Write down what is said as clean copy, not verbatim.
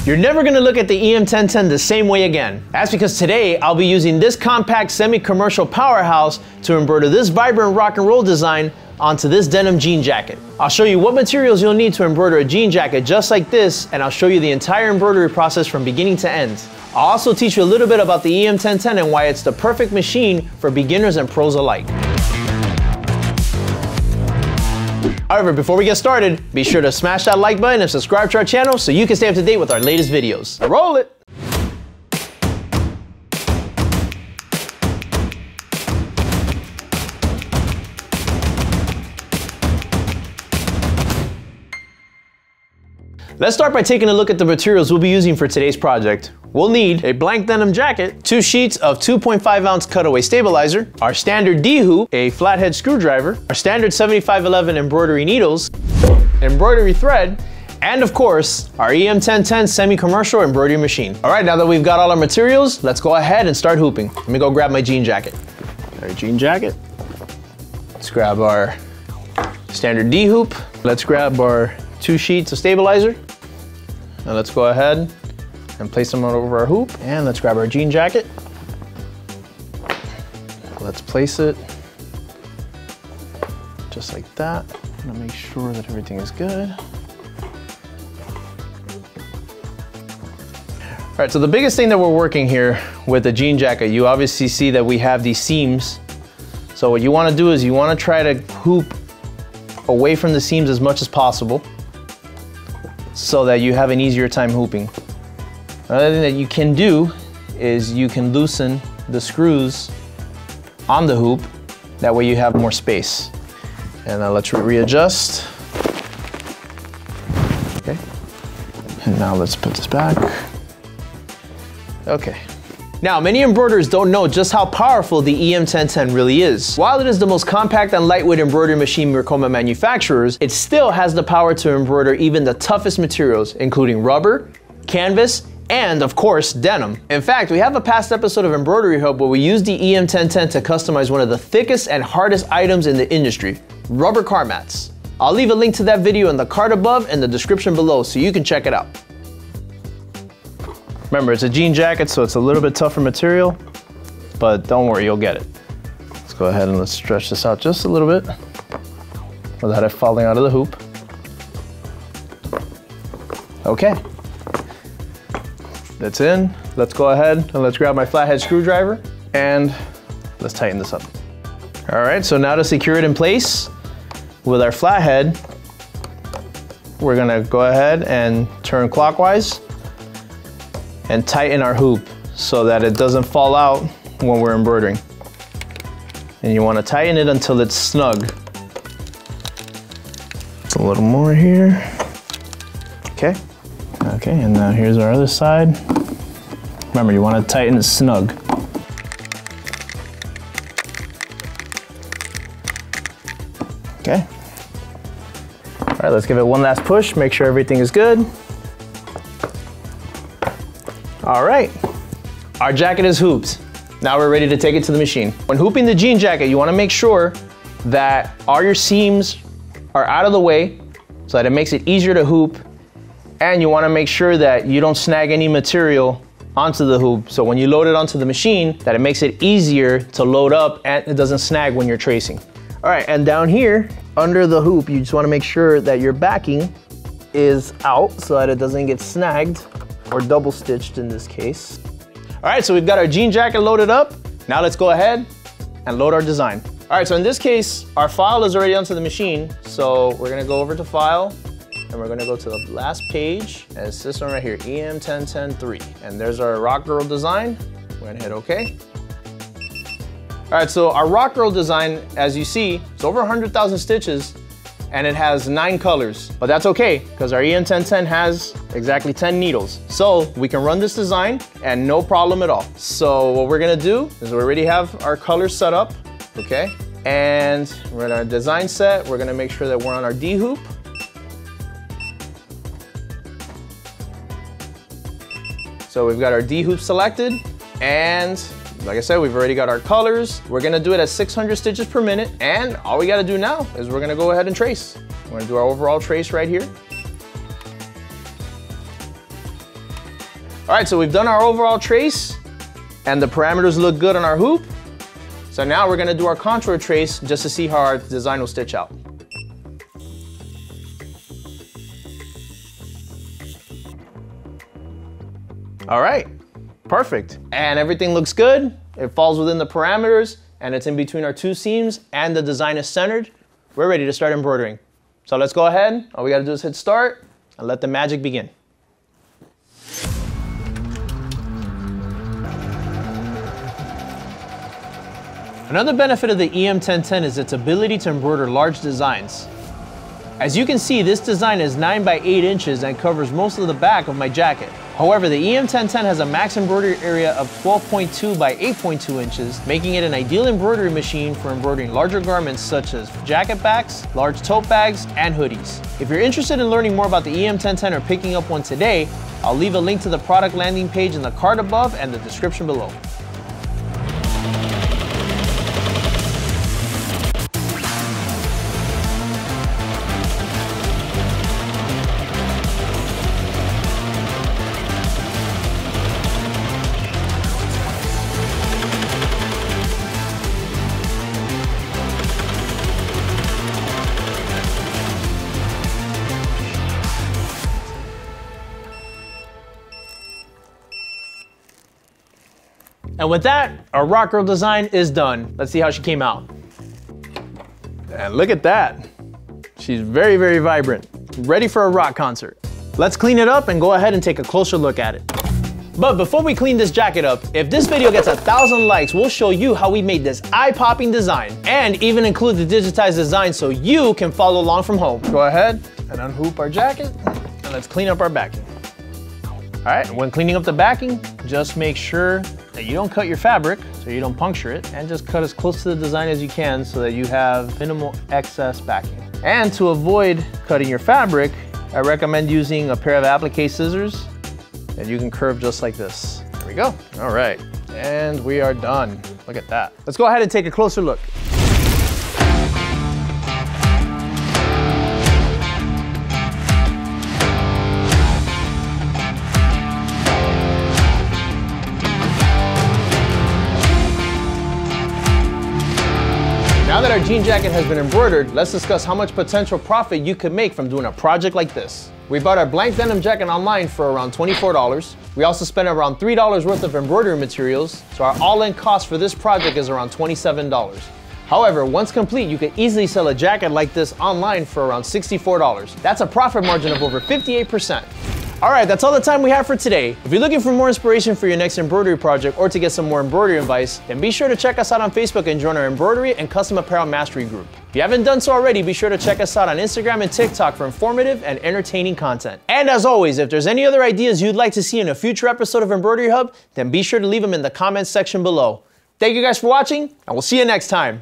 You're never gonna look at the EM1010 the same way again. That's because today I'll be using this compact semi-commercial powerhouse to embroider this vibrant rock and roll design onto this denim jean jacket. I'll show you what materials you'll need to embroider a jean jacket just like this, and I'll show you the entire embroidery process from beginning to end. I'll also teach you a little bit about the EM1010 and why it's the perfect machine for beginners and pros alike. However, before we get started, be sure to smash that like button and subscribe to our channel so you can stay up to date with our latest videos. Now roll it! Let's start by taking a look at the materials we'll be using for today's project. We'll need a blank denim jacket, 2 sheets of 2.5 ounce cutaway stabilizer, our standard D-hoop, a flathead screwdriver, our standard 7511 embroidery needles, embroidery thread, and of course, our EM1010 semi-commercial embroidery machine. All right, now that we've got all our materials, let's go ahead and start hooping. Let me go grab my jean jacket. Our jean jacket. Let's grab our standard D-hoop. Let's grab our 2 sheets of stabilizer. Now let's go ahead and place them over our hoop. And let's grab our jean jacket. Let's place it just like that. I'm gonna make sure that everything is good. All right, so the biggest thing that we're working here with the jean jacket, you obviously see that we have these seams. So what you wanna do is you wanna try to hoop away from the seams as much as possible, so that you have an easier time hooping. Another thing that you can do is you can loosen the screws on the hoop. That way you have more space. And now let's readjust. Okay. And now let's put this back. Okay. Now, many embroiderers don't know just how powerful the EM1010 really is. While it is the most compact and lightweight embroidery machine Ricoma manufacturers, it still has the power to embroider even the toughest materials, including rubber, canvas, and of course, denim. In fact, we have a past episode of Embroidery Hub where we used the EM1010 to customize one of the thickest and hardest items in the industry, rubber car mats. I'll leave a link to that video in the card above and the description below so you can check it out. Remember, it's a jean jacket, so it's a little bit tougher material, but don't worry, you'll get it. Let's go ahead and let's stretch this out just a little bit without it falling out of the hoop. Okay. That's in. Let's go ahead and let's grab my flathead screwdriver and let's tighten this up. All right, so now to secure it in place with our flathead, we're gonna go ahead and turn clockwise and tighten our hoop so that it doesn't fall out when we're embroidering. And you want to tighten it until it's snug. A little more here. Okay. Okay, and now here's our other side. Remember, you want to tighten it snug. Okay. All right, let's give it one last push, make sure everything is good. All right, our jacket is hooped. Now we're ready to take it to the machine. When hooping the jean jacket, you wanna make sure that all your seams are out of the way so that it makes it easier to hoop, and you wanna make sure that you don't snag any material onto the hoop, so when you load it onto the machine, that it makes it easier to load up and it doesn't snag when you're tracing. All right, and down here, under the hoop, you just wanna make sure that your backing is out so that it doesn't get snagged, or double stitched in this case. All right, so we've got our jean jacket loaded up. Now let's go ahead and load our design. All right, so in this case, our file is already onto the machine. So we're gonna go over to file and we're gonna go to the last page. And it's this one right here, EM1010-3. And there's our Rock Girl design. We're gonna hit okay. All right, so our Rock Girl design, as you see, it's over 100,000 stitches and it has 9 colors, but that's okay because our EM1010 has exactly 10 needles. So we can run this design and no problem at all. So what we're gonna do is we already have our colors set up, okay? And we're in our design set. We're gonna make sure that we're on our D hoop. So we've got our D hoop selected, and like I said, we've already got our colors. We're gonna do it at 600 stitches per minute, and all we gotta do now is we're gonna go ahead and trace. We're gonna do our overall trace right here. All right, so we've done our overall trace and the parameters look good on our hoop. So now we're gonna do our contour trace just to see how our design will stitch out. All right, perfect. And everything looks good. It falls within the parameters and it's in between our two seams and the design is centered. We're ready to start embroidering. So let's go ahead. All we gotta do is hit start and let the magic begin. Another benefit of the EM1010 is its ability to embroider large designs. As you can see, this design is 9 by 8 inches and covers most of the back of my jacket. However, the EM1010 has a max embroidery area of 12.2 by 8.2 inches, making it an ideal embroidery machine for embroidering larger garments such as jacket backs, large tote bags, and hoodies. If you're interested in learning more about the EM1010 or picking up one today, I'll leave a link to the product landing page in the card above and the description below. And with that, our rock girl design is done. Let's see how she came out. And look at that. She's very, very vibrant, ready for a rock concert. Let's clean it up and go ahead and take a closer look at it. But before we clean this jacket up, if this video gets 1,000 likes, we'll show you how we made this eye-popping design and even include the digitized design so you can follow along from home. Go ahead and unhoop our jacket and let's clean up our backing. All right, when cleaning up the backing, just make sure that you don't cut your fabric so you don't puncture it, and just cut as close to the design as you can so that you have minimal excess backing. And to avoid cutting your fabric, I recommend using a pair of applique scissors and you can curve just like this. There we go. All right, and we are done. Look at that. Let's go ahead and take a closer look. Now that our jean jacket has been embroidered, let's discuss how much potential profit you could make from doing a project like this. We bought our blank denim jacket online for around $24. We also spent around $3 worth of embroidery materials, so our all-in cost for this project is around $27. However, once complete, you could easily sell a jacket like this online for around $64. That's a profit margin of over 58%. All right, that's all the time we have for today. If you're looking for more inspiration for your next embroidery project or to get some more embroidery advice, then be sure to check us out on Facebook and join our embroidery and custom apparel mastery group. If you haven't done so already, be sure to check us out on Instagram and TikTok for informative and entertaining content. And as always, if there's any other ideas you'd like to see in a future episode of Embroidery Hub, then be sure to leave them in the comments section below. Thank you guys for watching, and we'll see you next time.